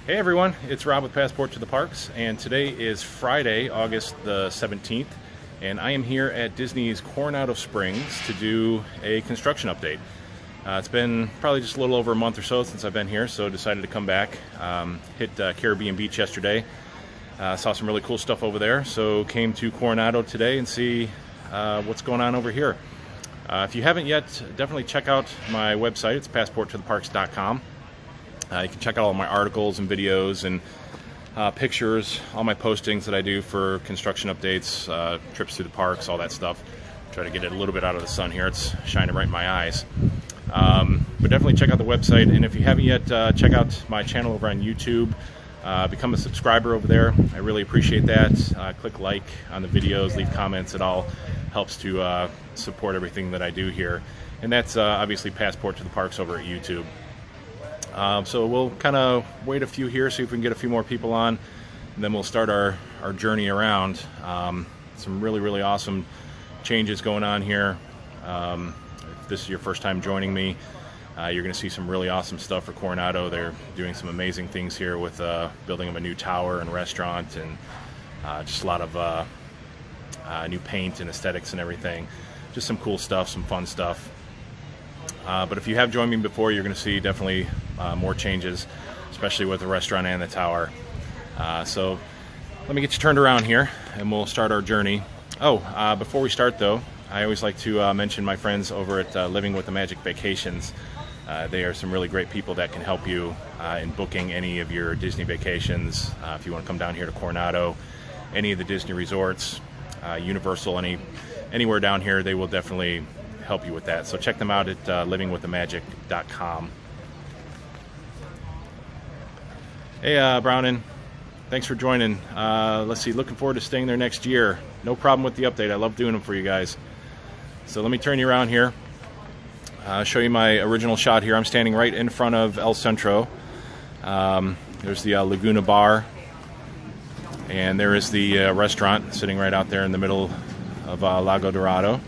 Hey everyone, it's Rob with Passport to the Parks, and today is Friday, August the 17th, and I am here at Disney's Coronado Springs to do a construction update. It's been probably just a little over a month or so since I've been here, so decided to come back. Hit Caribbean Beach yesterday, saw some really cool stuff over there, so came to Coronado today and see what's going on over here. If you haven't yet, definitely check out my website. It's passporttotheparks.com. You can check out all my articles and videos and pictures, all my postings that I do for construction updates, trips through the parks, all that stuff. Try to get it a little bit out of the sun here. It's shining right in my eyes. But definitely check out the website. And if you haven't yet, check out my channel over on YouTube. Become a subscriber over there. I really appreciate that. Click like on the videos, leave comments. It all helps to support everything that I do here. And that's obviously Passport to the Parks over at YouTube. So we'll kind of wait a few here, see if we can get a few more people on, and then we'll start our journey around. Some really awesome changes going on here. If this is your first time joining me, you're going to see some really awesome stuff for Coronado. They're doing some amazing things here with building of a new tower and restaurant, and just a lot of new paint and aesthetics and everything. Just some cool stuff, some fun stuff. But if you have joined me before, you're going to see definitely more changes, especially with the restaurant and the tower. So let me get you turned around here and we'll start our journey. Before we start though, I always like to mention my friends over at Living with the Magic Vacations. They are some really great people that can help you in booking any of your Disney vacations. If you want to come down here to Coronado, any of the Disney resorts, Universal, anywhere down here, they will definitely help you with that. So check them out at livingwiththemagic.com. Hey Brownin, thanks for joining. Let's see, looking forward to staying there next year. No problem with the update. I love doing them for you guys. So let me turn you around here. Show you my original shot here. I'm standing right in front of El Centro. There's the Laguna Bar, and there is the restaurant sitting right out there in the middle of Lago Dorado.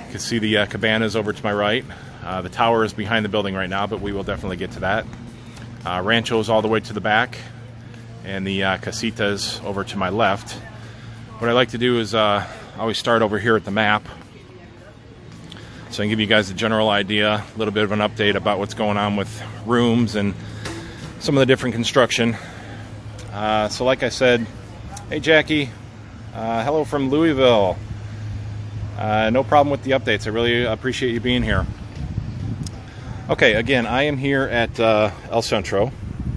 You can see the Cabanas over to my right. The tower is behind the building right now, but we will definitely get to that. Ranchos all the way to the back, and the Casitas over to my left. What I like to do is always start over here at the map, so I can give you guys a general idea, a little bit of an update about what's going on with rooms and some of the different construction. So like I said, hey Jackie, hello from Louisville. No problem with the updates. I really appreciate you being here. Okay, again, I am here at El Centro.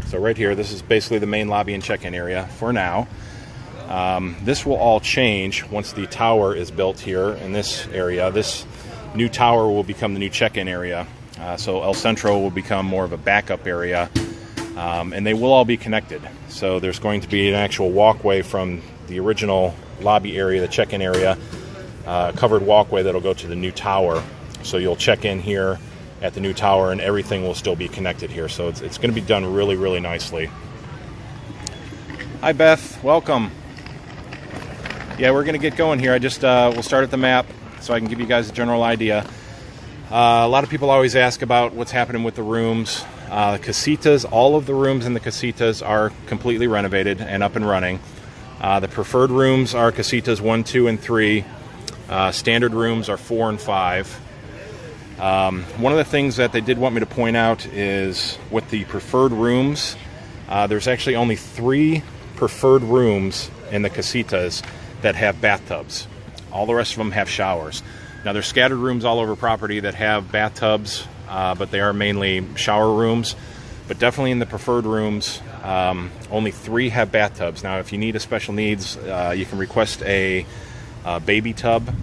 So right here, this is basically the main lobby and check-in area for now. This will all change once the tower is built here in this area. This new tower will become the new check-in area. So El Centro will become more of a backup area, and they will all be connected. So there's going to be an actual walkway from the original lobby area, the check-in area, covered walkway that'll go to the new tower. So you'll check in here at the new tower and everything will still be connected here. So it's going to be done really nicely. Hi Beth, welcome. Yeah, we're going to get going here. I just we'll start at the map so I can give you guys a general idea. A lot of people always ask about what's happening with the rooms. Casitas, all of the rooms in the Casitas are completely renovated and up and running. The preferred rooms are Casitas 1, 2, and 3. Standard rooms are 4 and 5. One of the things that they did want me to point out is with the preferred rooms, there's actually only 3 preferred rooms in the Casitas that have bathtubs. All the rest of them have showers. Now there's scattered rooms all over property that have bathtubs, but they are mainly shower rooms. But definitely in the preferred rooms, only 3 have bathtubs. Now if you need a special needs, you can request a baby tub,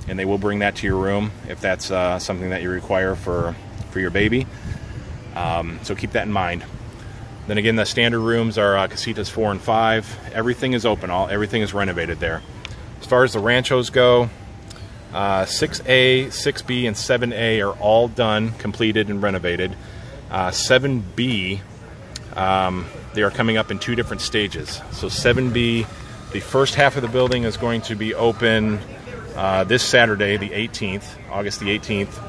and they will bring that to your room if that's something that you require for your baby. So keep that in mind. Then again, the standard rooms are Casitas 4 and 5. Everything is open. Everything is renovated there. As far as the Ranchos go, 6A, 6B, and 7A are all done, completed, and renovated. 7B, they are coming up in 2 different stages. So 7B, the first half of the building is going to be open this Saturday, the 18th, August the 18th.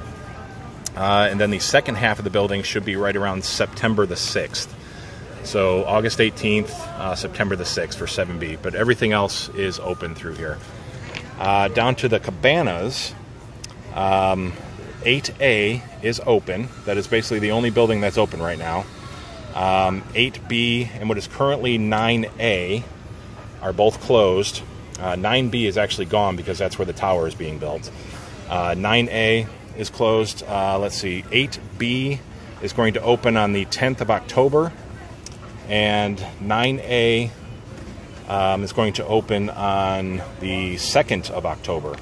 And then the second half of the building should be right around September the 6th. So August 18th, September the 6th for 7B, but everything else is open through here. Down to the Cabanas, 8A is open. That is basically the only building that's open right now. 8B and what is currently 9A are both closed. 9B is actually gone because that's where the tower is being built. 9A is closed. Let's see, 8B is going to open on the 10th of October, and 9A is going to open on the 2nd of October.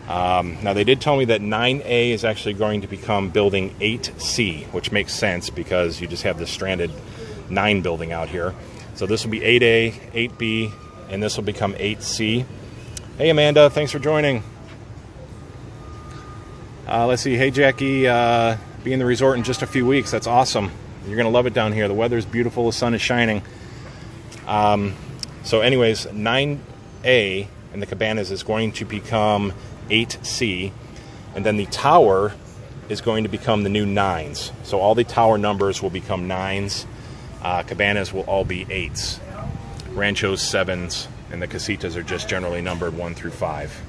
Now, they did tell me that 9A is actually going to become building 8C, which makes sense because you just have this stranded 9 building out here. So this will be 8A, 8B, and this will become 8C. Hey, Amanda, thanks for joining. Let's see. Hey, Jackie, be in the resort in just a few weeks. That's awesome. You're going to love it down here. The weather's beautiful. The sun is shining. So anyways, 9A and the Cabanas is going to become 8C, and then the tower is going to become the new 9s. So all the tower numbers will become 9s. Cabanas will all be 8s. Ranchos 7s, and the Casitas are just generally numbered 1 through 5.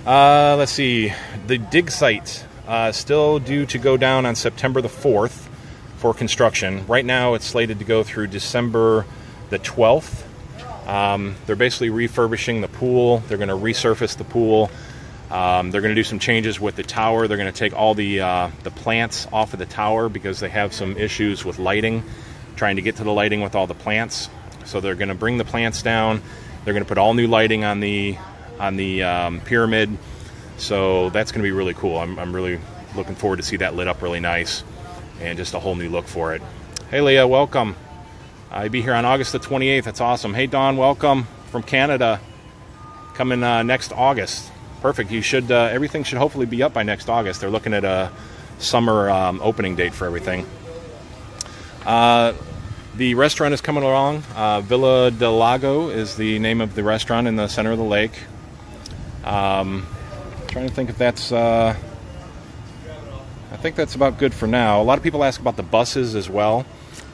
Let's see. The dig site still due to go down on September the 4th for construction. Right now it's slated to go through December the 12th. They're basically refurbishing the pool. They're going to resurface the pool. They're going to do some changes with the tower. They're going to take all the plants off of the tower because they have some issues with lighting, trying to get to the lighting with all the plants. So they're going to bring the plants down. They're going to put all new lighting on the pyramid. So that's going to be really cool. I'm really looking forward to see that lit up really nice and just a whole new look for it. Hey, Leah, welcome. I'll be here on August the 28th. That's awesome. Hey, Dawn, welcome from Canada. Coming next August. Perfect. You should. Everything should hopefully be up by next August. They're looking at a summer opening date for everything. The restaurant is coming along. Villa del Lago is the name of the restaurant in the center of the lake. Trying to think if that's... I think that's about good for now. A lot of people ask about the buses as well.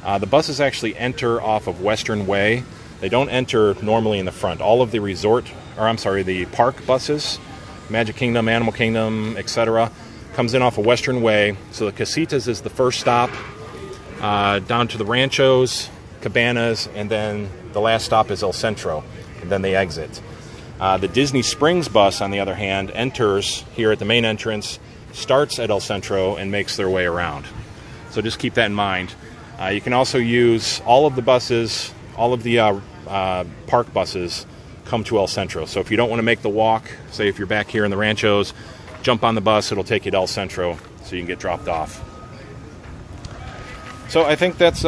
The buses actually enter off of Western Way. They don't enter normally in the front. All of the the park buses, Magic Kingdom, Animal Kingdom, etc., comes in off of Western Way. So the Casitas is the first stop, down to the Ranchos, Cabanas, and then the last stop is El Centro, and then they exit. The Disney Springs bus, on the other hand, enters here at the main entrance, starts at El Centro, and makes their way around. So just keep that in mind. You can also use all of the buses, all of the park buses come to El Centro. So if you don't want to make the walk, say if you're back here in the Ranchos, jump on the bus, it'll take you to El Centro so you can get dropped off. So I think that's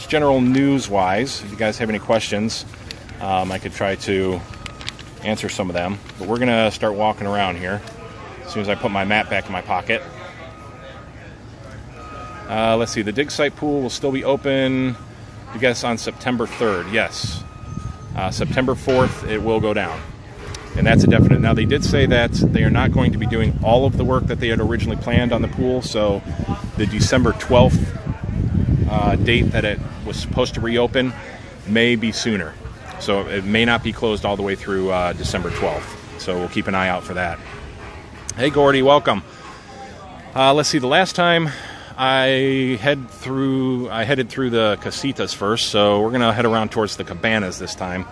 general news-wise. If you guys have any questions, I could try to answer some of them. But we're going to start walking around here as soon as I put my map back in my pocket. Let's see, the dig site pool will still be open, I guess, on September 3rd. Yes. September 4th, it will go down. And that's a definite. Now, they did say that they are not going to be doing all of the work that they had originally planned on the pool, so the December 12th date that it was supposed to reopen may be sooner. So it may not be closed all the way through December 12th. So we'll keep an eye out for that. Hey, Gordy, welcome. Let's see, the last time I headed through the Casitas first, so we're going to head around towards the Cabanas this time.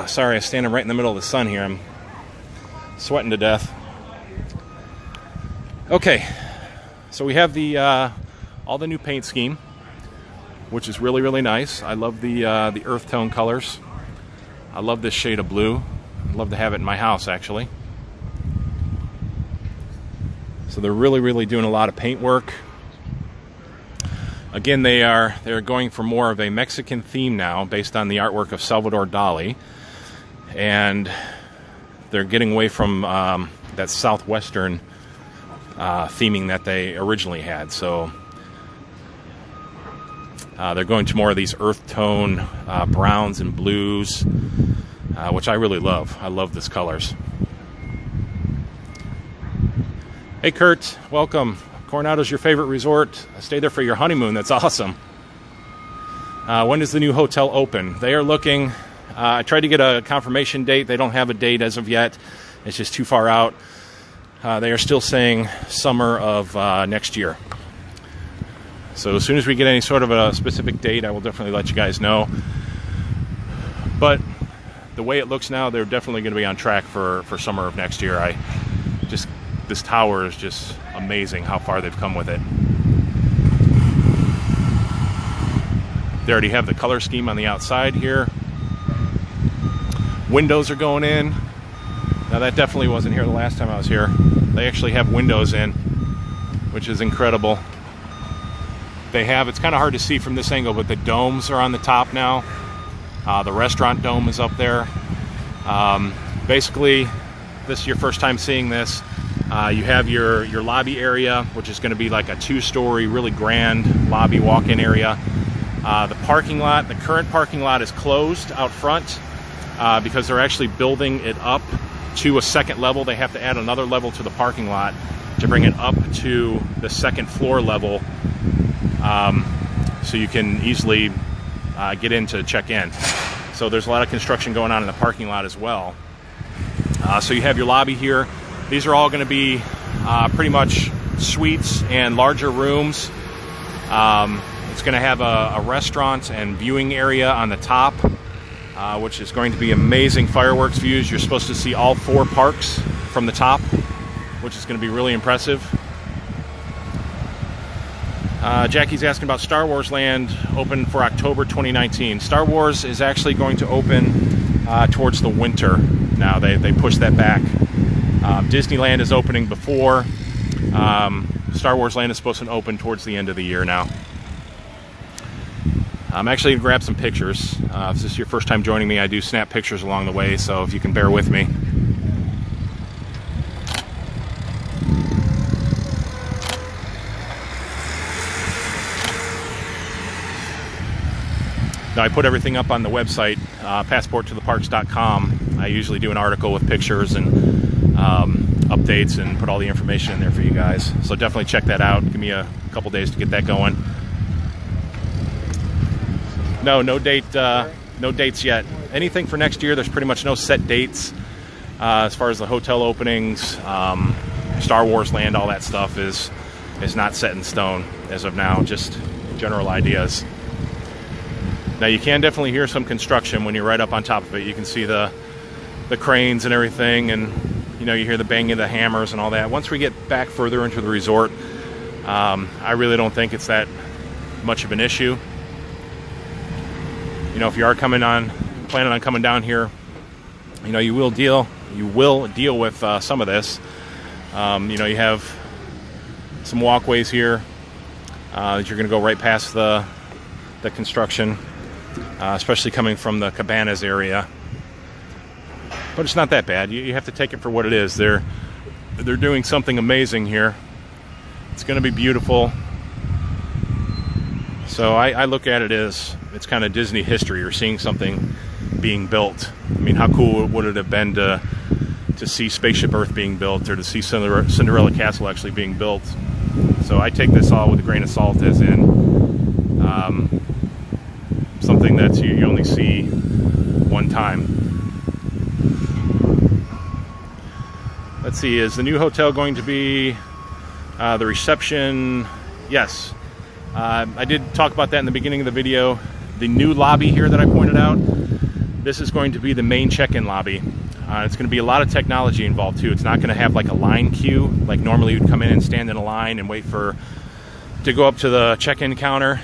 Sorry, I'm standing right in the middle of the sun here. I'm sweating to death. Okay, so we have the all the new paint scheme, which is really, really nice. I love the earth tone colors. I love this shade of blue. I'd love to have it in my house, actually. So they're really, really doing a lot of paint work. Again, they're going for more of a Mexican theme now, based on the artwork of Salvador Dali, and they're getting away from that southwestern theming that they originally had. So they're going to more of these earth tone browns and blues, which I really love. I love these colors. Hey, Kurt, welcome. Coronado's your favorite resort. Stay there for your honeymoon. That's awesome. When does the new hotel open? They are looking. I tried to get a confirmation date. They don't have a date as of yet. It's just too far out. They are still saying summer of next year. So as soon as we get any sort of a specific date, I will definitely let you guys know. But the way it looks now, they're definitely going to be on track for summer of next year. This tower is just amazing how far they've come with it. They already have the color scheme on the outside here. Windows are going in. Now that definitely wasn't here the last time I was here. They actually have windows in, which is incredible. They have, it's kind of hard to see from this angle, but the domes are on the top now. The restaurant dome is up there. Basically, this is your first time seeing this. You have your lobby area, which is going to be like a 2-story, really grand lobby walk-in area. The parking lot, the current parking lot is closed out front because they're actually building it up to a second level. They have to add another level to the parking lot to bring it up to the second floor level, so you can easily get in to check in. So there's a lot of construction going on in the parking lot as well. So you have your lobby here. These are all going to be pretty much suites and larger rooms. It's going to have a restaurant and viewing area on the top, which is going to be amazing fireworks views. You're supposed to see all 4 parks from the top, which is going to be really impressive. Jackie's asking about Star Wars Land, open for October 2019. Star Wars is actually going to open towards the winter. Now they pushed that back. Disneyland is opening before. Star Wars Land is supposed to open towards the end of the year now. I'm actually going to grab some pictures. If this is your first time joining me, I do snap pictures along the way, so if you can bear with me. Now, I put everything up on the website, passporttotheparks.com. I usually do an article with pictures and updates and put all the information in there for you guys. So definitely check that out. Give me a couple days to get that going. No date, no dates yet. Anything for next year, there's pretty much no set dates. As far as the hotel openings, Star Wars Land, all that stuff is not set in stone as of now, just general ideas. Now you can definitely hear some construction when you're right up on top of it. You can see the cranes and everything, and you hear the banging of the hammers and all that. Once we get back further into the resort, I really don't think it's that much of an issue. If you are planning on coming down here, you will deal with some of this. You have some walkways here that you're going to go right past the construction, especially coming from the Cabanas area. But it's not that bad. You have to take it for what it is. They're doing something amazing here. It's going to be beautiful. So I look at it as it's kind of Disney history. You're seeing something being built. I mean, how cool would it have been to see Spaceship Earth being built, or to see Cinderella Castle actually being built? So I take this all with a grain of salt, as in something that you only see one time. Let's see, is the new hotel going to be the reception? Yes. I did talk about that in the beginning of the video. The new lobby here that I pointed out, this is going to be the main check-in lobby. It's going to be a lot of technology involved too. It's not going to have like a line queue, like normally you'd come in and stand in a line and wait to go up to the check-in counter.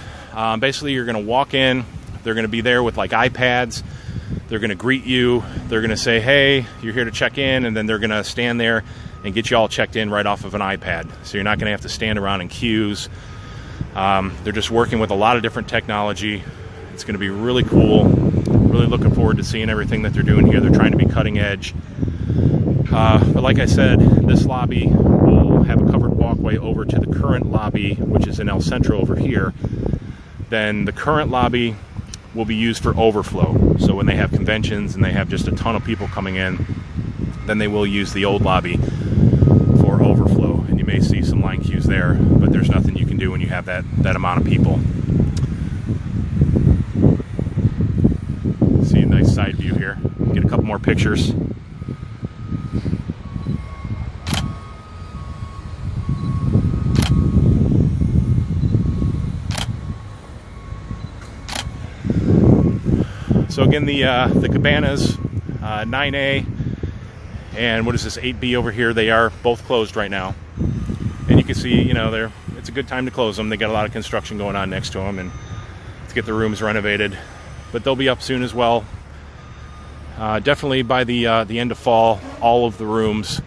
Basically, you're going to walk in. They're going to be there with like iPads. They're going to greet you. They're going to say, hey, you're here to check in, and then they're going to stand there and get you all checked in right off of an iPad. So you're not going to have to stand around in queues. They're just working with a lot of different technology. It's going to be really cool. Really looking forward to seeing everything that they're doing here. They're trying to be cutting edge. But like I said, this lobby will have a covered walkway over to the current lobby, which is in El Centro over here. Then the current lobby will be used for overflow. So when they have conventions and they have just a ton of people coming in, then they will use the old lobby for overflow. And you may see some line queues there. there's nothing you can do when you have that amount of people. See a nice side view here. Get a couple more pictures. So again, the Cabanas, 9A, and what is this, 8B over here, they are both closed right now. And you can see, you know, it's a good time to close them. They got a lot of construction going on next to them, and to get the rooms renovated. But they'll be up soon as well. Definitely by the end of fall, all of the rooms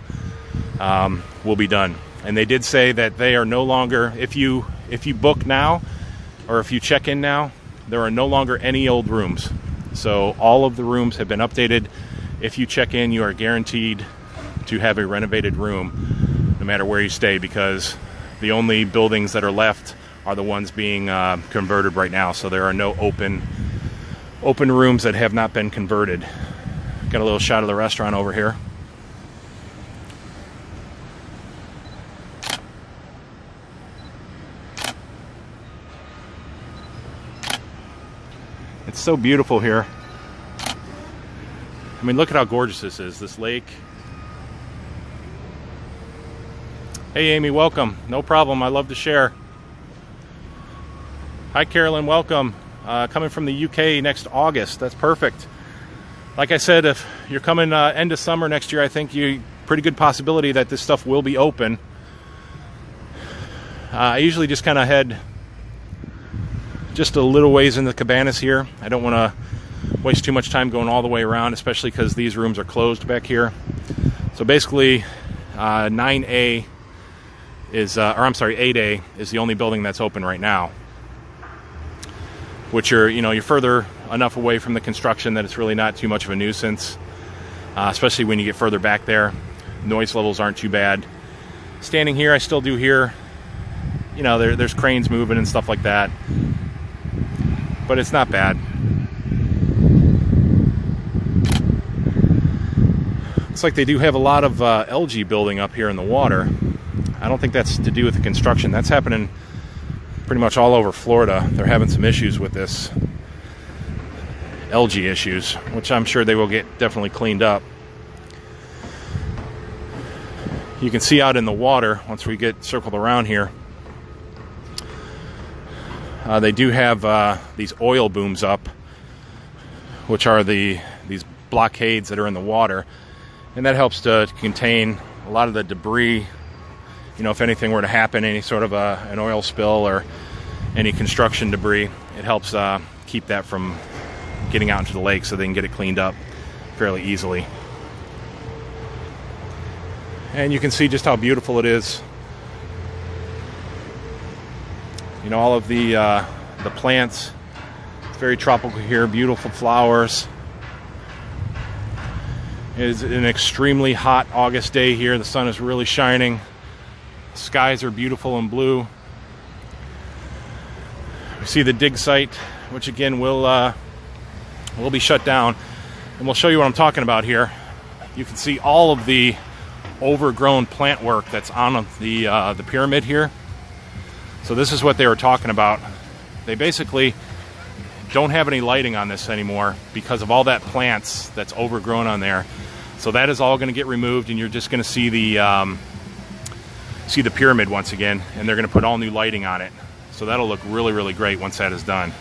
will be done. And they did say that they are no longer, if you book now, or if you check in now, there are no longer any old rooms. So all of the rooms have been updated. If you check in, you are guaranteed to have a renovated room no matter where you stay, because the only buildings that are left are the ones being converted right now. So there are no open rooms that have not been converted. Got a little shot of the restaurant over here. It's so beautiful here. I mean, look at how gorgeous this is, this lake. Hey Amy, welcome. No problem, I love to share. Hi Carolyn, welcome. Coming from the UK next August, that's perfect. Like I said, if you're coming end of summer next year, I think pretty good possibility that this stuff will be open. I usually just kind of head just a little ways in the Cabanas here. I don't want to waste too much time going all the way around, especially because these rooms are closed back here. So basically, 9A is, or I'm sorry, 8A is the only building that's open right now. Which you're further enough away from the construction that it's really not too much of a nuisance, especially when you get further back there. Noise levels aren't too bad. Standing here, I still do hear, there's cranes moving and stuff like that. But it's not bad. Looks like they do have a lot of algae building up here in the water. I don't think that's to do with the construction. That's happening pretty much all over Florida. They're having some issues with this algae issues, which I'm sure they will get definitely cleaned up. You can see out in the water, once we get circled around here, they do have these oil booms up, which are these blockades that are in the water, and that helps to contain a lot of the debris. If anything were to happen, any sort of an oil spill or any construction debris, it helps keep that from getting out into the lake, so they can get it cleaned up fairly easily. And you can see just how beautiful it is. All of the plants. It's very tropical here, beautiful flowers. It is an extremely hot August day here. The sun is really shining. Skies are beautiful and blue. We see the dig site, which again will be shut down, and we'll show you what I'm talking about here. You can see all of the overgrown plant work that's on the pyramid here. So this is what they were talking about. They basically don't have any lighting on this anymore because of all that plants that's overgrown on there. So that is all going to get removed, and you're just going to see the pyramid once again, and they're going to put all new lighting on it. So that'll look really, really great once that is done.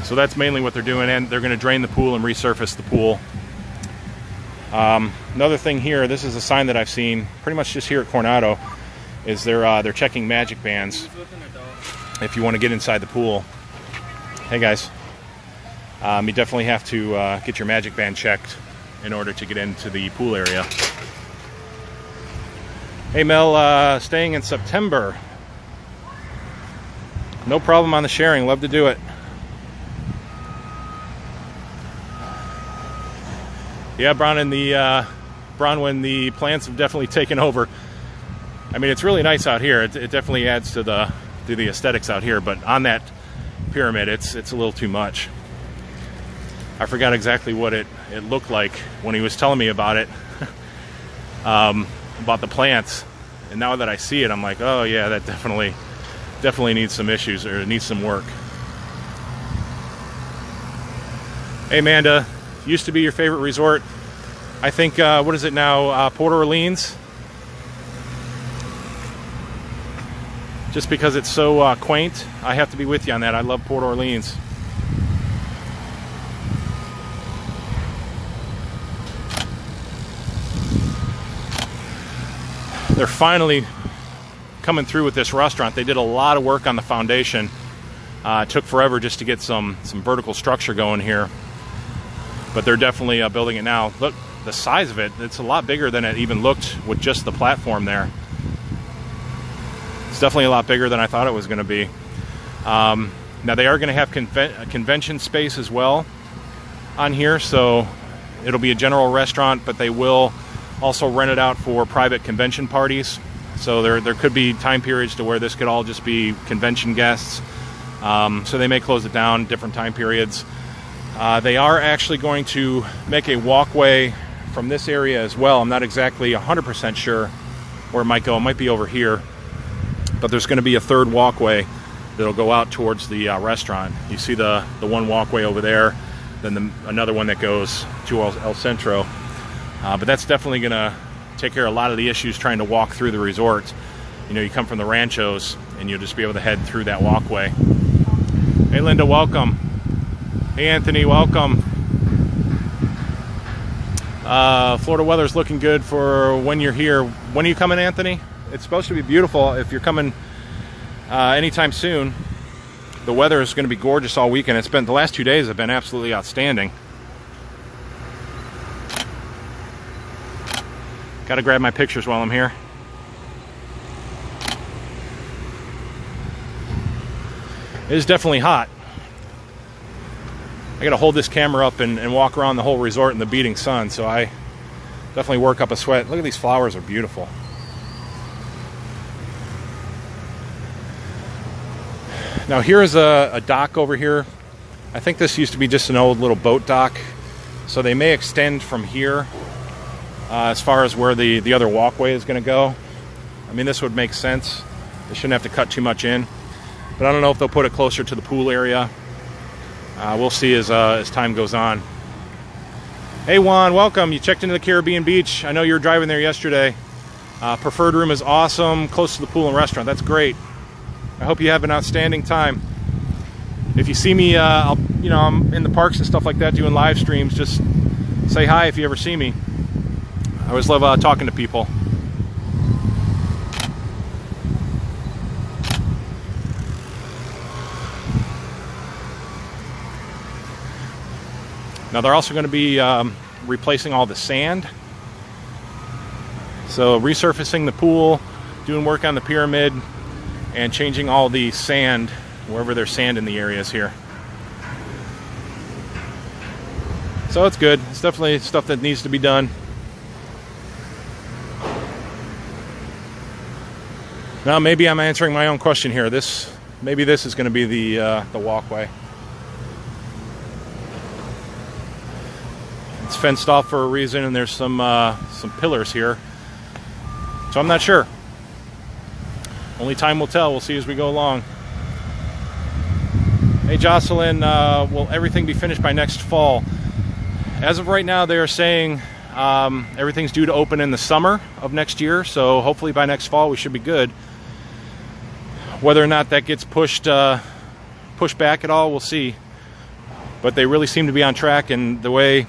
So that's mainly what they're doing, and they're going to drain the pool and resurface the pool. Another thing here, this is a sign that I've seen pretty much just here at Coronado, is they're checking magic bands if you want to get inside the pool. Hey guys, you definitely have to get your magic band checked in order to get into the pool area. Hey Mel, staying in September. No problem on the sharing, love to do it. Yeah, Bronwyn, the plants have definitely taken over. I mean, it's really nice out here. It definitely adds to the aesthetics out here, but on that pyramid, it's a little too much. I forgot exactly what it looked like when he was telling me about it. about the plants. And now that I see it, I'm like, oh yeah, that definitely needs some issues, or needs some work. Hey Amanda, used to be your favorite resort. I think, what is it now, Port Orleans? Just because it's so quaint, I have to be with you on that. I love Port Orleans. They're finally coming through with this restaurant. They did a lot of work on the foundation. It took forever just to get some vertical structure going here. But they're definitely building it now. Look, the size of it, it's a lot bigger than it even looked with just the platform there. It's definitely a lot bigger than I thought it was going to be. Now they are going to have a convention space as well on here, so it'll be a general restaurant, but they will also rent it out for private convention parties. So there could be time periods to where this could all just be convention guests. So they may close it down different time periods. They are actually going to make a walkway from this area as well. I'm not exactly 100% sure where it might go. It might be over here. But there's going to be a third walkway that'll go out towards the restaurant. You see the one walkway over there, then another one that goes to El Centro. But that's definitely going to take care of a lot of the issues trying to walk through the resort. You know, you come from the Ranchos and you'll just be able to head through that walkway. Hey Linda, welcome. Hey Anthony, welcome. Florida weather's looking good for when you're here. When are you coming, Anthony? It's supposed to be beautiful if you're coming anytime soon. The weather is going to be gorgeous all weekend. It's been, the last 2 days have been absolutely outstanding. Got to grab my pictures while I'm here. It is definitely hot. I got to hold this camera up and walk around the whole resort in the beating sun, so I definitely work up a sweat. Look at these flowers, are beautiful. Now here is a dock over here. I think this used to be just an old little boat dock, so they may extend from here as far as where the other walkway is going to go. I mean, this would make sense. They shouldn't have to cut too much in, but I don't know if they'll put it closer to the pool area. We'll see as time goes on. Hey Juan, welcome. You checked into the Caribbean Beach. I know you were driving there yesterday. Preferred room is awesome, close to the pool and restaurant. That's great. I hope you have an outstanding time. If you see me, I'm in the parks and stuff like that doing live streams. Just say hi if you ever see me. I always love talking to people. Now they're also going to be replacing all the sand. So resurfacing the pool, doing work on the pyramid, and changing all the sand wherever there's sand in the areas here. So it's good. It's definitely stuff that needs to be done. Now maybe I'm answering my own question here. Maybe this is going to be the walkway. It's fenced off for a reason, and there's some pillars here. So I'm not sure. Only time will tell. We'll see as we go along. Hey Jocelyn, will everything be finished by next fall? As of right now, they are saying everything's due to open in the summer of next year, so hopefully by next fall we should be good. Whether or not that gets pushed back at all, we'll see. But they really seem to be on track, and the way,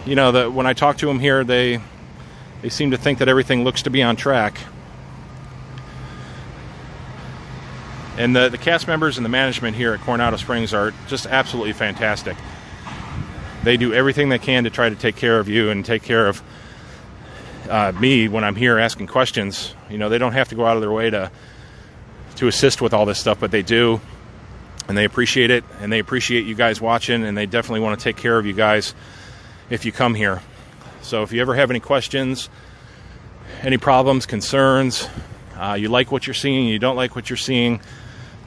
when I talk to them here, they seem to think that everything looks to be on track. And the cast members and the management here at Coronado Springs are just absolutely fantastic. They do everything they can to try to take care of you and take care of me when I'm here asking questions. They don't have to go out of their way to assist with all this stuff, but they do, and they appreciate it, and they appreciate you guys watching, and they definitely want to take care of you guys if you come here. So if you ever have any questions, any problems, concerns, you like what you're seeing, you don't like what you're seeing,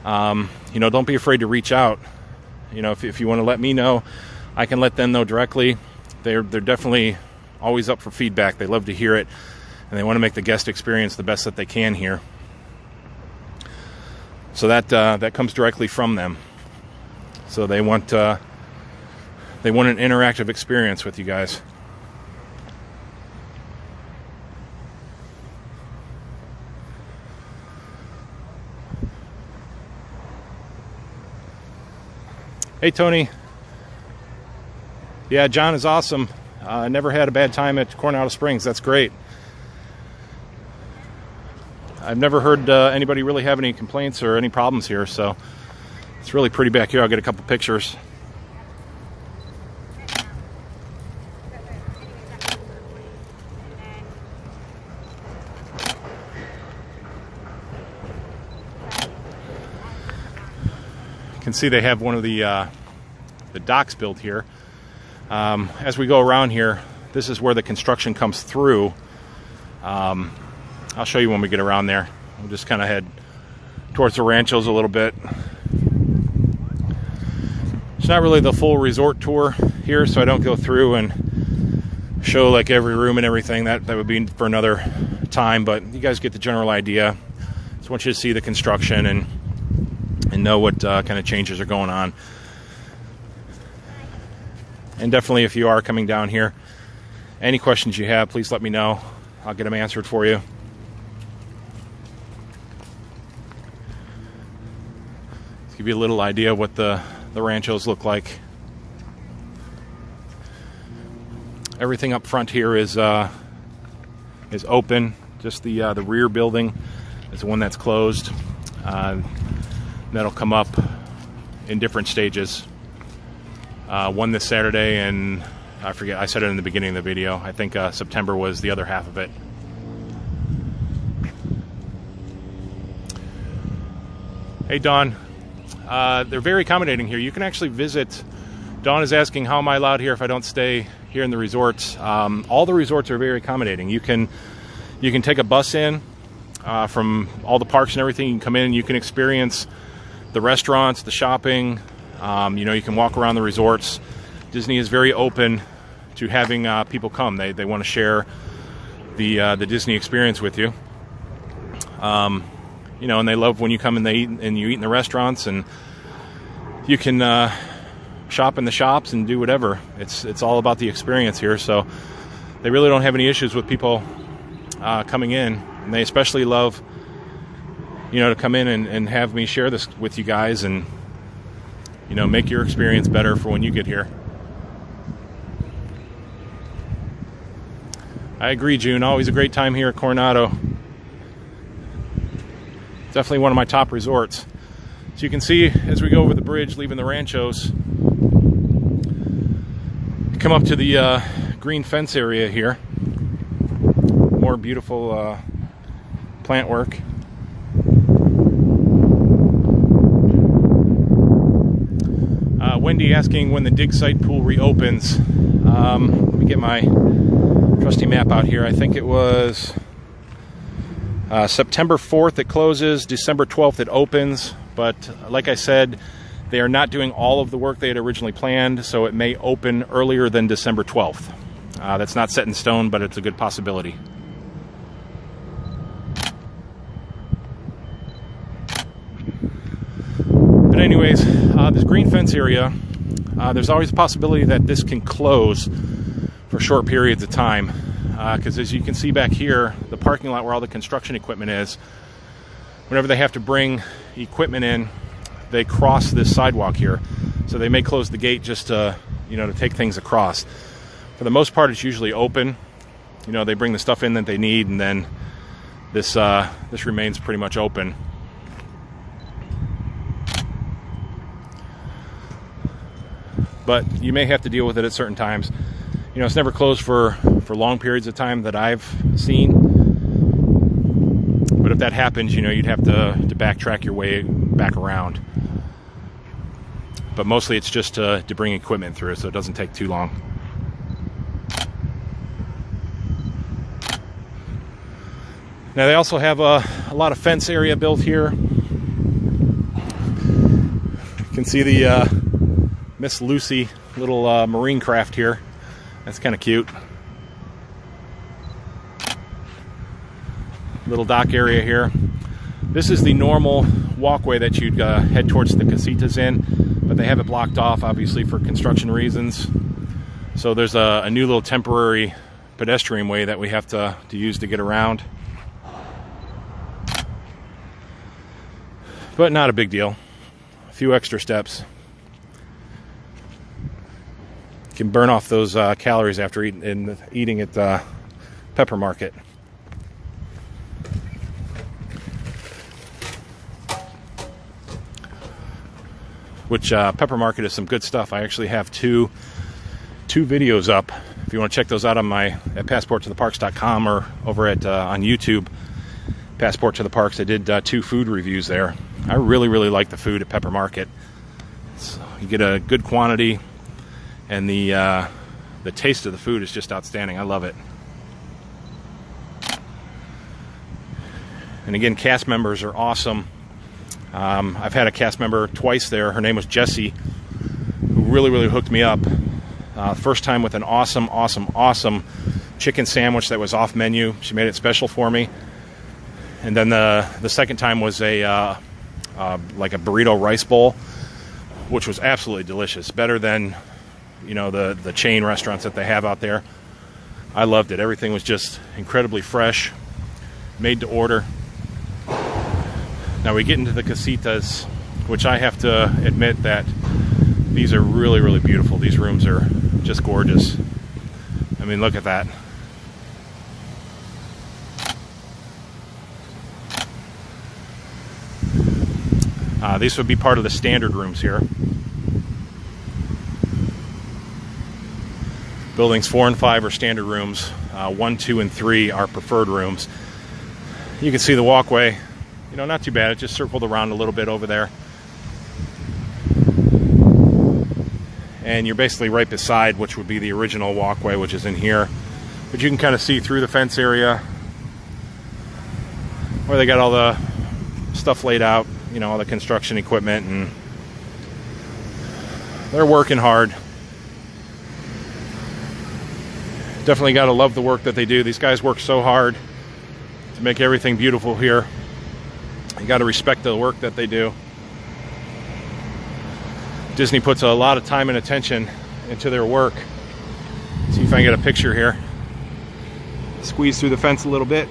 don't be afraid to reach out. If you want to let me know, I can let them know directly. They're definitely always up for feedback. They love to hear it, and they want to make the guest experience the best that they can here. So that comes directly from them. So they want an interactive experience with you guys. Hey, Tony. Yeah, John is awesome. Never had a bad time at Coronado Springs. That's great. I've never heard anybody really have any complaints or any problems here, so it's really pretty back here. I'll get a couple pictures. You can see they have one of the docks built here. As we go around here, this is where the construction comes through. I'll show you when we get around there. We'll just kind of head towards the Ranchos a little bit. It's not really the full resort tour here, so I don't go through and show like every room and everything. That would be for another time, but you guys get the general idea. Just want you to see the construction and know what kind of changes are going on. And definitely, if you are coming down here, any questions you have, please let me know. I'll get them answered for you. Let's give you a little idea of what the Ranchos look like. Everything up front here is open. Just the rear building is the one that's closed. That'll come up in different stages. One this Saturday, and I forget, I said it in the beginning of the video. I think September was the other half of it. Hey, Dawn. They're very accommodating here. You can actually visit. Dawn is asking, how am I allowed here if I don't stay here in the resorts? All the resorts are very accommodating. You can take a bus in from all the parks and everything. You can come in and you can experience the restaurants, the shopping. You can walk around the resorts. Disney is very open to having people come. They want to share the Disney experience with you. And they love when you come and you eat in the restaurants, and you can shop in the shops and do whatever. It's all about the experience here. So they really don't have any issues with people coming in, and they especially love to come in and have me share this with you guys and make your experience better for when you get here. I agree, June. Always a great time here at Coronado. Definitely one of my top resorts. So you can see as we go over the bridge leaving the Ranchos, come up to the green fence area here. More beautiful plant work. Wendy asking when the dig site pool reopens. Let me get my trusty map out here. I think it was September 4th it closes, December 12th it opens, but like I said, they are not doing all of the work they had originally planned, so it may open earlier than December 12th. That's not set in stone, but it's a good possibility. But anyways, this green fence area, there's always a possibility that this can close for short periods of time. Because as you can see back here, the parking lot where all the construction equipment is, whenever they have to bring equipment in, they cross this sidewalk here. So they may close the gate just to, to take things across. For the most part, it's usually open. They bring the stuff in that they need, and then this remains pretty much open. But you may have to deal with it at certain times. It's never closed for long periods of time that I've seen. But if that happens, you'd have to backtrack your way back around. But mostly it's just to bring equipment through, so it doesn't take too long. Now they also have a lot of fence area built here. You can see the Miss Lucy little marine craft here. That's kind of cute. little dock area here. This is the normal walkway that you'd head towards the Casitas in, but they have it blocked off, obviously, for construction reasons. So there's a new little temporary pedestrian way that we have to use to get around. But not a big deal. A few extra steps. You can burn off those calories after eating at Pepper Market. Which Pepper Market is some good stuff. I actually have two videos up. If you want to check those out on at passporttotheparks.com or over at on YouTube, Passport to the Parks. I did 2 food reviews there. I really like the food at Pepper Market. So you get a good quantity, and the taste of the food is just outstanding. I love it. And again, cast members are awesome. I've had a cast member twice there. Her name was Jessie, who really hooked me up. First time with an awesome chicken sandwich that was off menu. She made it special for me. And then the second time was like a burrito rice bowl, which was absolutely delicious. Better than, you know, the chain restaurants that they have out there. I loved it. Everything was just incredibly fresh, made to order. Now we get into the Casitas, which I have to admit that these are really beautiful. These rooms are just gorgeous. I mean, look at that. These would be part of the standard rooms here. Buildings 4 and 5 are standard rooms. 1, 2, and 3 are preferred rooms. You can see the walkway. You know, not too bad. It just circled around a little bit over there. And you're basically right beside, which would be the original walkway, which is in here. But you can kind of see through the fence area where they got all the stuff laid out, you know, all the construction equipment, and they're working hard. Definitely got to love the work that they do. These guys work so hard to make everything beautiful here. You got to respect the work that they do. Disney puts a lot of time and attention into their work. See if I can get a picture here. Squeeze through the fence a little bit.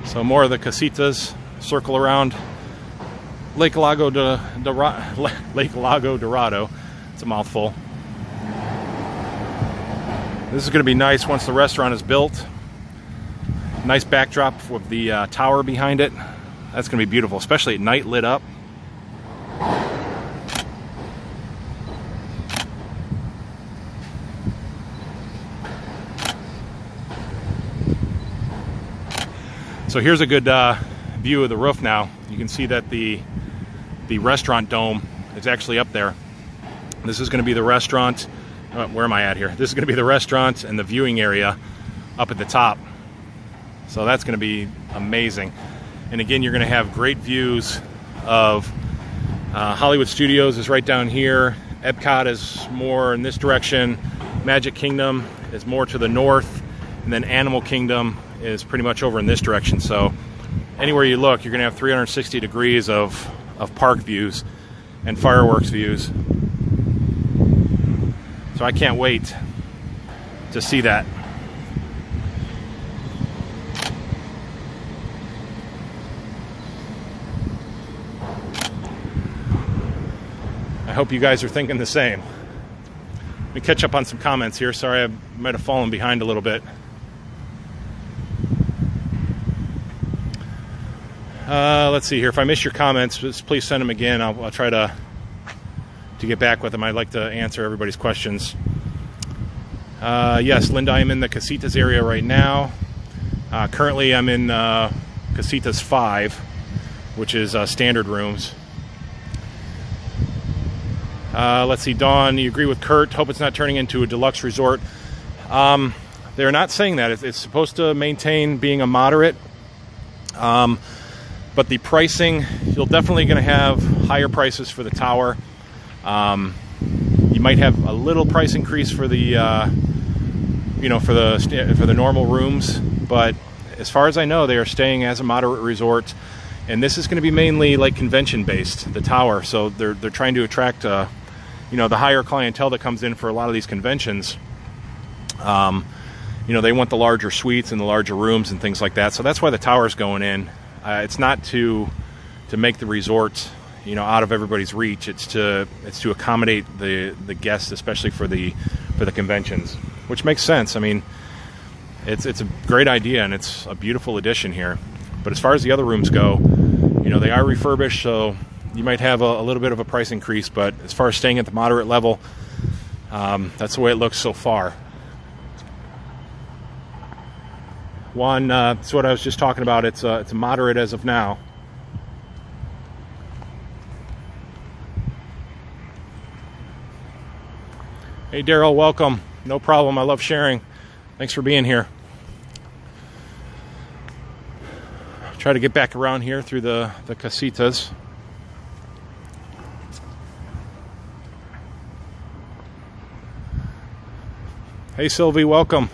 So more of the Casitas circle around Lake Lago Dorado. It's a mouthful. This is going to be nice once the restaurant is built. Nice backdrop with the tower behind it. That's going to be beautiful, especially at night lit up. So here's a good view of the roof now. You can see that the restaurant dome is actually up there. This is going to be the restaurant. Where am I at here? This is going to be the restaurant and the viewing area up at the top. So that's going to be amazing. And again, you're going to have great views of Hollywood Studios is right down here. Epcot is more in this direction. Magic Kingdom is more to the north. And then Animal Kingdom is pretty much over in this direction. So anywhere you look, you're going to have 360 degrees of park views and fireworks views. So I can't wait to see that. I hope you guys are thinking the same. Let me catch up on some comments here. Sorry, I might have fallen behind a little bit. Let's see here. If I miss your comments, please send them again. I'll try to get back with them. I'd like to answer everybody's questions. Yes, Linda, I'm in the Casitas area right now. Currently, I'm in Casitas 5, which is standard rooms. Let's see, Dawn, you agree with Kurt? Hope it's not turning into a deluxe resort. They're not saying that. It's supposed to maintain being a moderate. But the pricing, you're definitely going to have higher prices for the tower. You might have a little price increase for the for the normal rooms, but as far as I know, they are staying as a moderate resort, and this is going to be mainly like convention based, the tower. So they're trying to attract the higher clientele that comes in for a lot of these conventions. They want the larger suites and the larger rooms and things like that. So that's why the tower's going in. It's not to make the resort out of everybody's reach. It's to accommodate the guests, especially for the conventions, which makes sense. I mean, it's a great idea, and it's a beautiful addition here. But as far as the other rooms go, they are refurbished, so you might have a little bit of a price increase. But as far as staying at the moderate level, that's the way it looks so far. That's what I was just talking about. It's a moderate as of now. Hey Daryl, welcome. No problem. I love sharing. Thanks for being here. Try to get back around here through the Casitas. Hey Sylvie, welcome.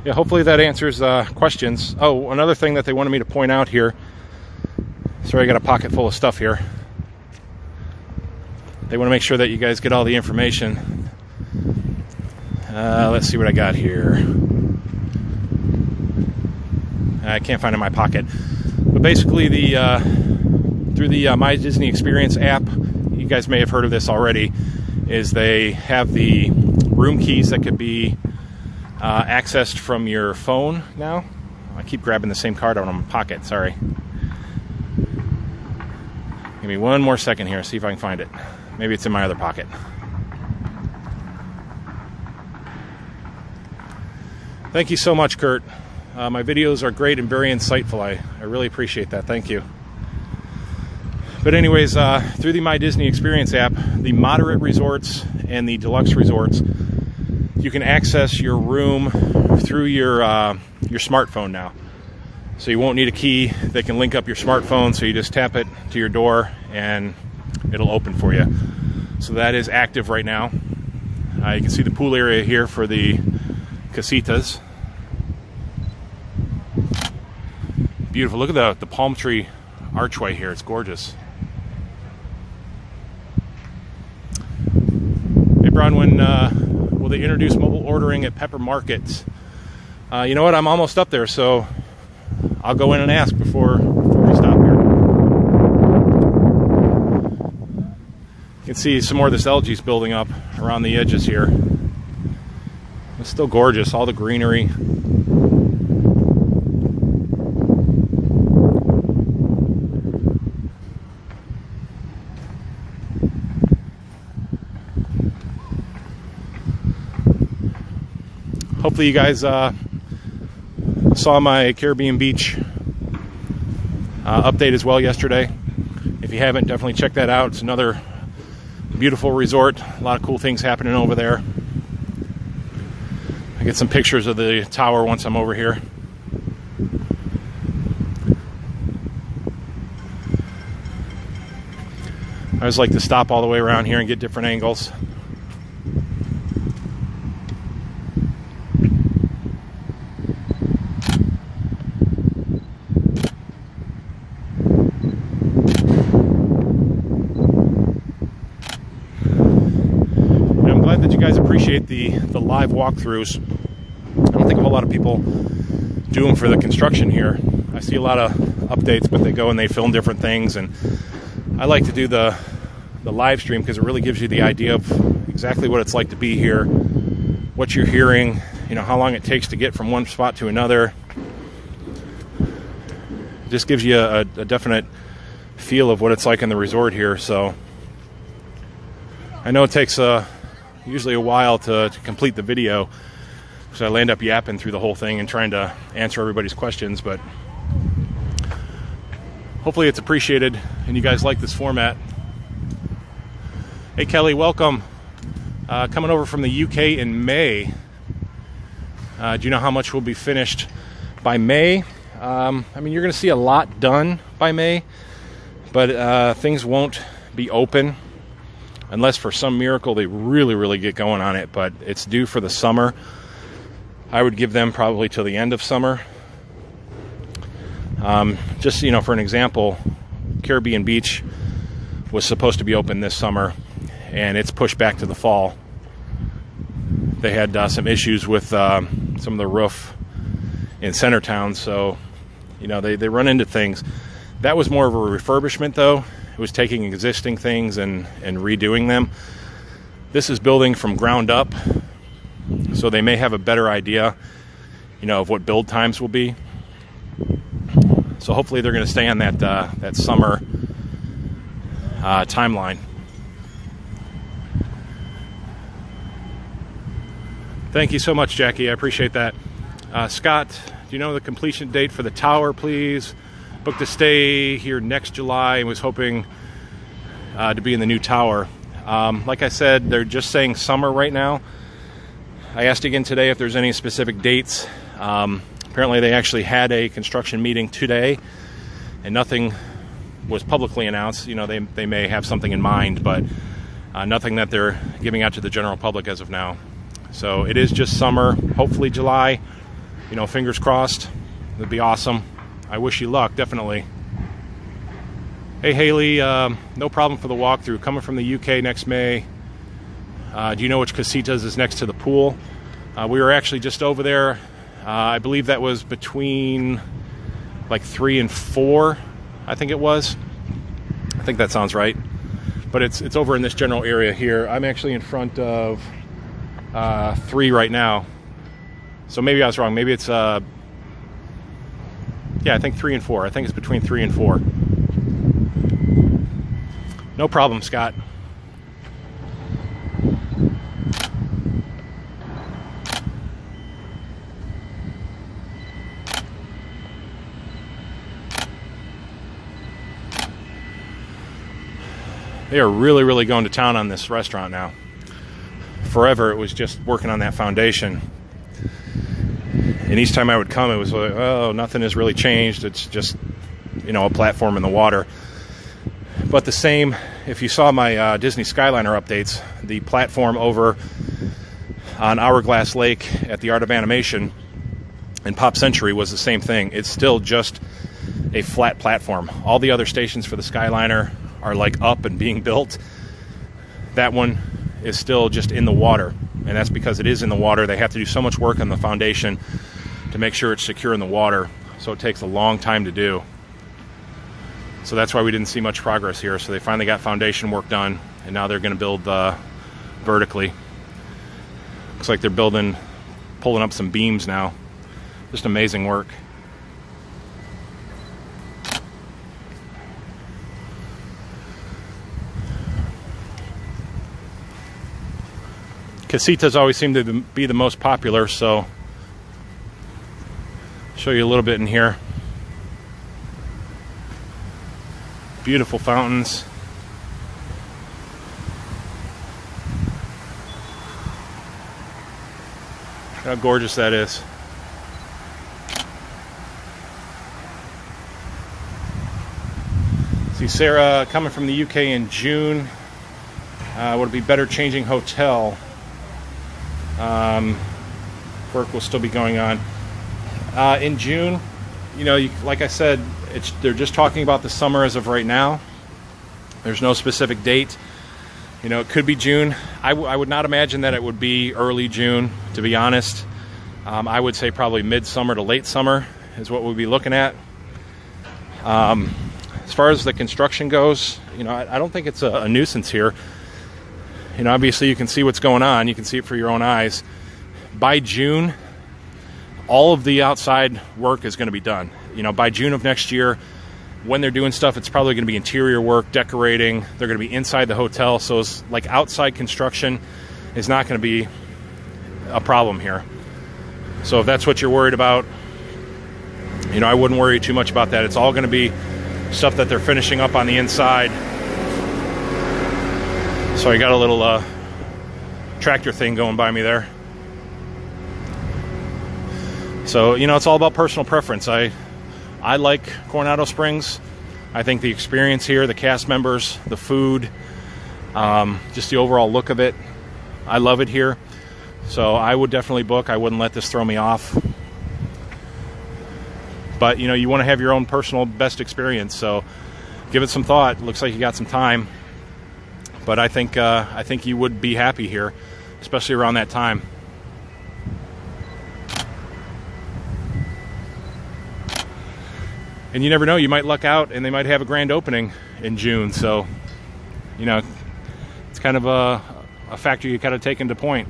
Yeah, hopefully that answers questions. Oh, another thing that they wanted me to point out here. Sorry, I got a pocket full of stuff here. They want to make sure that you guys get all the information. Let's see what I got here. I can't find it in my pocket. But basically, through the My Disney Experience app, you guys may have heard of this already, is they have the room keys that could be accessed from your phone now. I keep grabbing the same card out of my pocket, sorry. Give me one more second here, see if I can find it. Maybe it's in my other pocket. Thank you so much, Kurt. My videos are great and very insightful. I really appreciate that. Thank you. But anyways, through the My Disney Experience app, the moderate resorts and the deluxe resorts, you can access your room through your smartphone now. So you won't need a key. They can link up your smartphone, so you just tap it to your door and it'll open for you. So that is active right now. You can see the pool area here for the Casitas. Beautiful. Look at the palm tree archway here. It's gorgeous. Hey, Brown, when will they introduce mobile ordering at Pepper Market? You know what? I'm almost up there, so I'll go in and ask before we stop here. You can see some more of this algae is building up around the edges here. It's still gorgeous, all the greenery. Hopefully you guys saw my Caribbean Beach update as well yesterday. If you haven't, definitely check that out. It's another beautiful resort. A lot of cool things happening over there. I get some pictures of the tower once I'm over here. I always like to stop all the way around here and get different angles. Appreciate the live walkthroughs. I don't think a whole lot of people do them for the construction here. I see a lot of updates, but they go and they film different things, and I like to do the live stream because it really gives you the idea of exactly what it's like to be here, what you're hearing, how long it takes to get from one spot to another. It just gives you a definite feel of what it's like in the resort here. So I know it takes usually a while to complete the video, so I end up yapping through the whole thing and trying to answer everybody's questions, but hopefully it's appreciated and you guys like this format. Hey Kelly, welcome. Coming over from the UK in May. Do you know how much will be finished by May? I mean, you're going to see a lot done by May, but things won't be open unless for some miracle they really get going on it. But it's due for the summer. I would give them probably till the end of summer. Just, you know, for an example, Caribbean Beach was supposed to be open this summer, and it's pushed back to the fall. They had some issues with some of the roof in Centertown, so, you know, they run into things. That was more of a refurbishment, though. It was taking existing things and redoing them. This is building from ground up, so they may have a better idea, you know, of what build times will be. So hopefully they're going to stay on that summer timeline. Thank you so much, Jackie. I appreciate that. Scott, do you know the completion date for the tower, please? Booked to stay here next July and was hoping to be in the new tower. Like I said, they're just saying summer right now. I asked again today if there's any specific dates. Apparently they actually had a construction meeting today, and nothing was publicly announced. You know, they may have something in mind, but nothing that they're giving out to the general public as of now. So it is just summer, hopefully July. You know, fingers crossed. It'd be awesome. I wish you luck, definitely. Hey, Haley, no problem for the walkthrough. Coming from the UK next May. Do you know which Casitas is next to the pool? We were actually just over there. I believe that was between like 3 and 4, I think it was. I think that sounds right. But it's over in this general area here. I'm actually in front of 3 right now. So maybe I was wrong. Maybe it's, yeah, I think 3 and 4. I think it's between 3 and 4. No problem, Scott. They are really going to town on this restaurant now. Forever it was just working on that foundation. And each time I would come, it was like, oh, nothing has really changed. It's just, you know, a platform in the water. But the same, if you saw my Disney Skyliner updates, the platform over on Hourglass Lake at the Art of Animation and Pop Century was the same thing. It's still just a flat platform. All the other stations for the Skyliner are like up and being built. That one is still just in the water, and that's because it is in the water. They have to do so much work on the foundation to make sure it's secure in the water, so it takes a long time to do. So that's why we didn't see much progress here. So they finally got foundation work done, and now they're going to build vertically. Looks like they're pulling up some beams now. Just amazing work. Casitas always seem to be the most popular, so I'll show you a little bit in here. Beautiful fountains. How gorgeous that is. See Sarah coming from the UK in June. Would it be better changing hotel? Work will still be going on. In June, you know, like I said, they're just talking about the summer as of right now. There's no specific date. You know, it could be June. I would not imagine that it would be early June, to be honest. I would say probably midsummer to late summer is what we'll be looking at. As far as the construction goes, you know, I don't think it's a nuisance here. You know, obviously you can see what's going on. You can see it for your own eyes. By June, all of the outside work is going to be done. You know, by June of next year, when they're doing stuff, it's probably going to be interior work, decorating. They're going to be inside the hotel. So it's like outside construction is not going to be a problem here. So if that's what you're worried about, you know, I wouldn't worry too much about that. It's all going to be stuff that they're finishing up on the inside. So I got a little tractor thing going by me there. So, you know, it's all about personal preference. I I like Coronado Springs. I think the experience here, the cast members, the food, just the overall look of it, I love it here. So I would definitely book. I wouldn't let this throw me off. But, you know, you want to have your own personal best experience. So give it some thought. Looks like you got some time. But I think you would be happy here, especially around that time. And you never know, you might luck out and they might have a grand opening in June. So, you know, it's kind of a factor you got to take into point.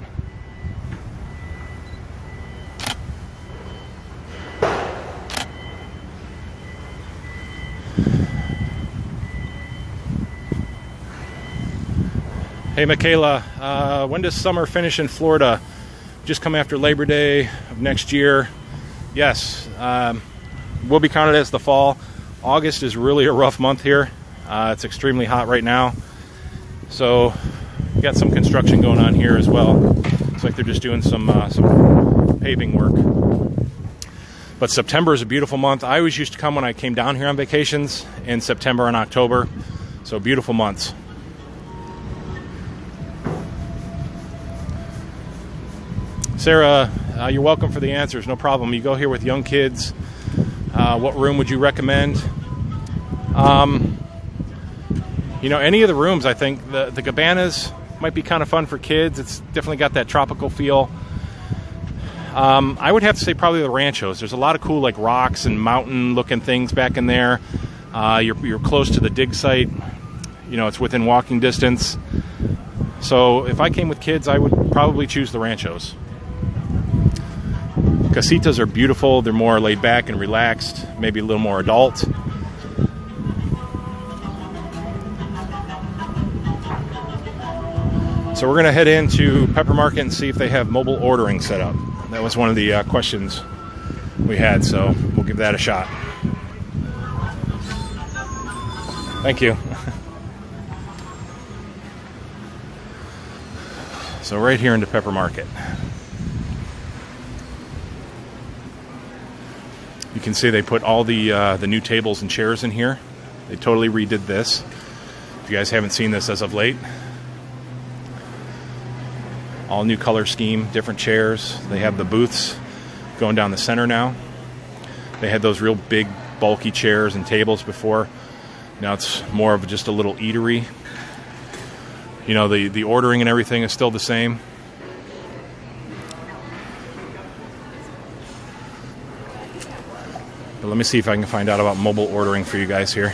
Hey Michaela, when does summer finish in Florida? Just come after Labor Day of next year. Yes, will be counted as the fall. August is really a rough month here. It's extremely hot right now. So we got some construction going on here as well. Looks like they're just doing some paving work. But September is a beautiful month. I always used to come when I came down here on vacations in September and October. So beautiful months. Sarah, you're welcome for the answers. No problem. You go here with young kids. What room would you recommend? You know, any of the rooms, I think. The Cabanas might be kind of fun for kids. It's definitely got that tropical feel. I would have to say probably the Ranchos. There's a lot of cool like rocks and mountain-looking things back in there. You're close to the dig site. You know, it's within walking distance. So if I came with kids, I would probably choose the Ranchos. Casitas are beautiful. They're more laid back and relaxed, maybe a little more adult. So we're going to head into Pepper Market and see if they have mobile ordering set up. That was one of the questions we had, so we'll give that a shot. Thank you. So right here into Pepper Market. You can see they put all the new tables and chairs in here. They totally redid this. If you guys haven't seen this as of late. All new color scheme, different chairs. They have the booths going down the center now. They had those real big, bulky chairs and tables before. Now it's more of just a little eatery. You know, the ordering and everything is still the same. But let me see if I can find out about mobile ordering for you guys here.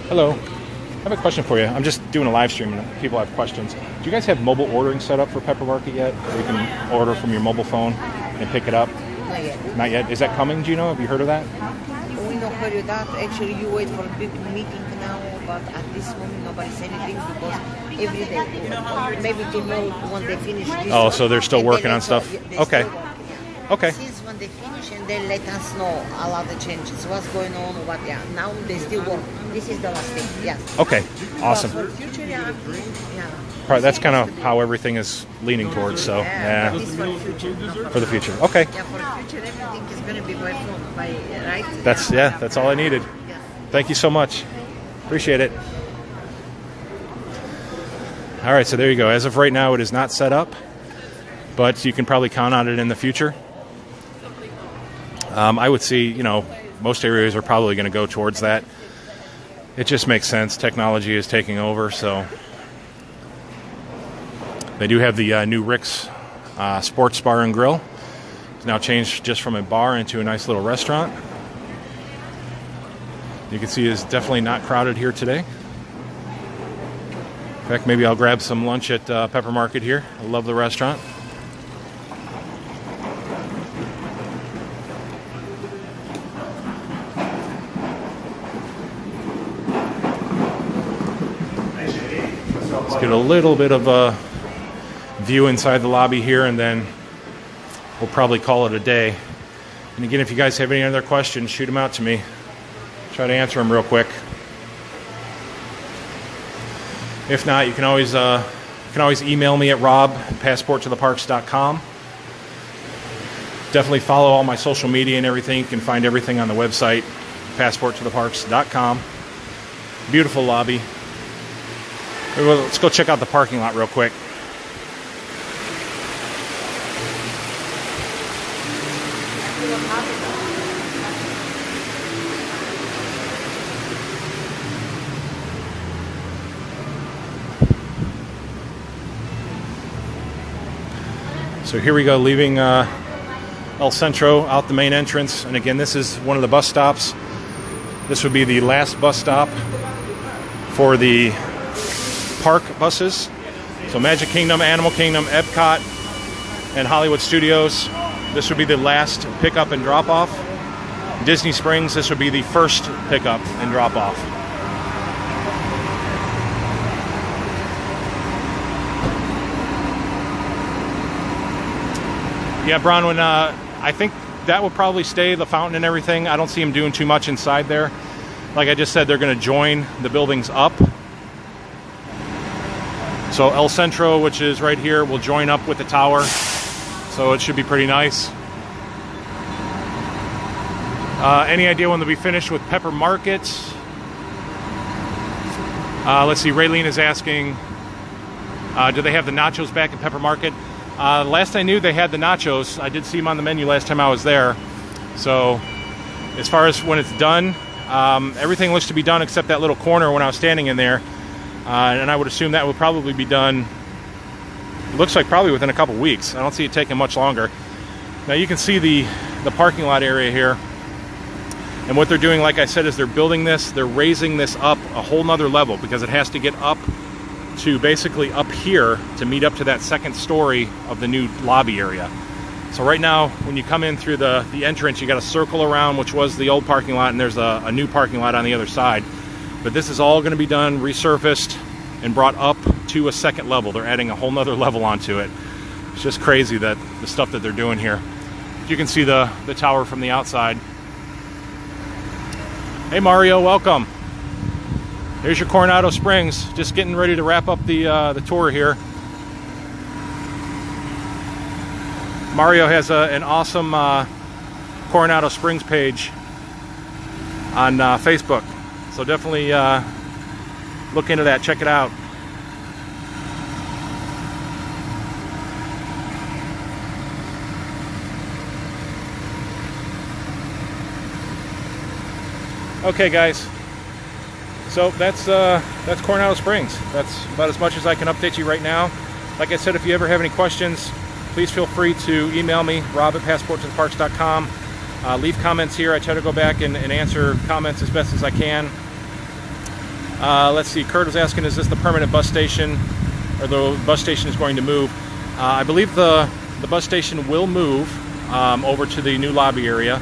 Hello. I have a question for you. I'm just doing a live stream and people have questions. Do you guys have mobile ordering set up for Pepper Market yet? Where you can order from your mobile phone and pick it up? Not yet. Not yet? Is that coming, do you know? Have you heard of that? We don't heard of that. Actually, you wait for a big meeting now, but at this moment nobody said anything because every day, maybe to know when they finish this. Oh, so they're still working on stuff? Okay. Okay. Since when they finish and they let us know a lot of changes, what's going on, what, yeah. Now they still work. This is the last thing, yes. Okay, awesome. But for future, yeah. Probably, that's kind of how everything is leaning towards, so, yeah. This for the future. For the future, okay. Yeah, for the future, everything is going to be by phone, right? That's all I needed. Yeah. Thank you so much. Appreciate it. All right, so there you go. As of right now, it is not set up, but you can probably count on it in the future. I would see, you know, most areas are probably going to go towards that. It just makes sense. Technology is taking over, so they do have the new Rick's Sports Bar and Grill. It's now changed just from a bar into a nice little restaurant. You can see it's definitely not crowded here today. In fact, maybe I'll grab some lunch at Pepper Market here. I love the restaurant. Let's get a little bit of a view inside the lobby here, and then we'll probably call it a day. And again, if you guys have any other questions, shoot them out to me. Try to answer them real quick. If not, you can always email me at rob@passporttotheparks.com. Definitely follow all my social media and everything. You can find everything on the website, passporttotheparks.com. Beautiful lobby. Let's go check out the parking lot real quick. So here we go, leaving El Centro out the main entrance. And again, this is one of the bus stops. This would be the last bus stop for the park buses. So Magic Kingdom, Animal Kingdom, Epcot, and Hollywood Studios. This would be the last pickup and drop off. Disney Springs, this would be the first pickup and drop off. Yeah, Bronwyn, I think that will probably stay, the fountain and everything. I don't see them doing too much inside there. Like I just said, they're going to join the buildings up. So El Centro, which is right here, will join up with the tower. So it should be pretty nice. Any idea when they'll be finished with Pepper Market? Let's see, Raylene is asking, do they have the nachos back at Pepper Market? Last I knew, they had the nachos. I did see them on the menu last time I was there. So as far as when it's done, everything looks to be done except that little corner when I was standing in there. And I would assume that would probably be done, it looks like probably within a couple weeks. I don't see it taking much longer. Now you can see the parking lot area here. And what they're doing, like I said, is they're building this, they're raising this up a whole nother level because it has to get up to basically up here to meet up to that second story of the new lobby area. So right now, when you come in through the entrance, you got to circle around, which was the old parking lot, and there's a new parking lot on the other side. But this is all going to be done, resurfaced, and brought up to a second level. They're adding a whole nother level onto it. It's just crazy that the stuff that they're doing here. You can see the tower from the outside. Hey Mario, welcome. There's your Coronado Springs. Just getting ready to wrap up the tour here. Mario has an awesome Coronado Springs page on Facebook. So definitely look into that, check it out. Okay guys, so that's Coronado Springs. That's about as much as I can update you right now. Like I said, if you ever have any questions, please feel free to email me, rob@passporttotheparks.com. Leave comments here. I try to go back and answer comments as best as I can. Let's see, Kurt was asking, is this the permanent bus station, or the bus station is going to move? I believe the bus station will move over to the new lobby area.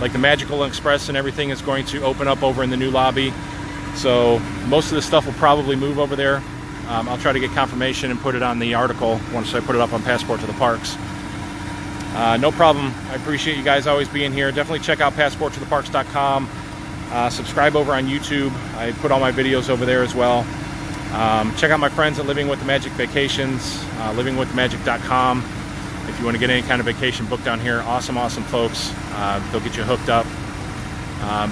Like the Magical Express and everything is going to open up over in the new lobby. So most of the stuff will probably move over there. I'll try to get confirmation and put it on the article once I put it up on Passport to the Parks. No problem. I appreciate you guys always being here. Definitely check out passporttotheparks.com. Subscribe over on YouTube. I put all my videos over there as well. Check out my friends at Living with the Magic Vacations, livingwiththemagic.com. If you want to get any kind of vacation booked down here, awesome folks. They'll get you hooked up.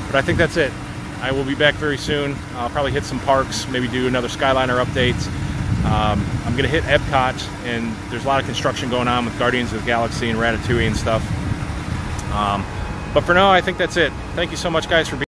But I think that's it. I will be back very soon. I'll probably hit some parks, maybe do another Skyliner update. I'm going to hit Epcot, and there's a lot of construction going on with Guardians of the Galaxy and Ratatouille and stuff. But for now, I think that's it. Thank you so much, guys, for being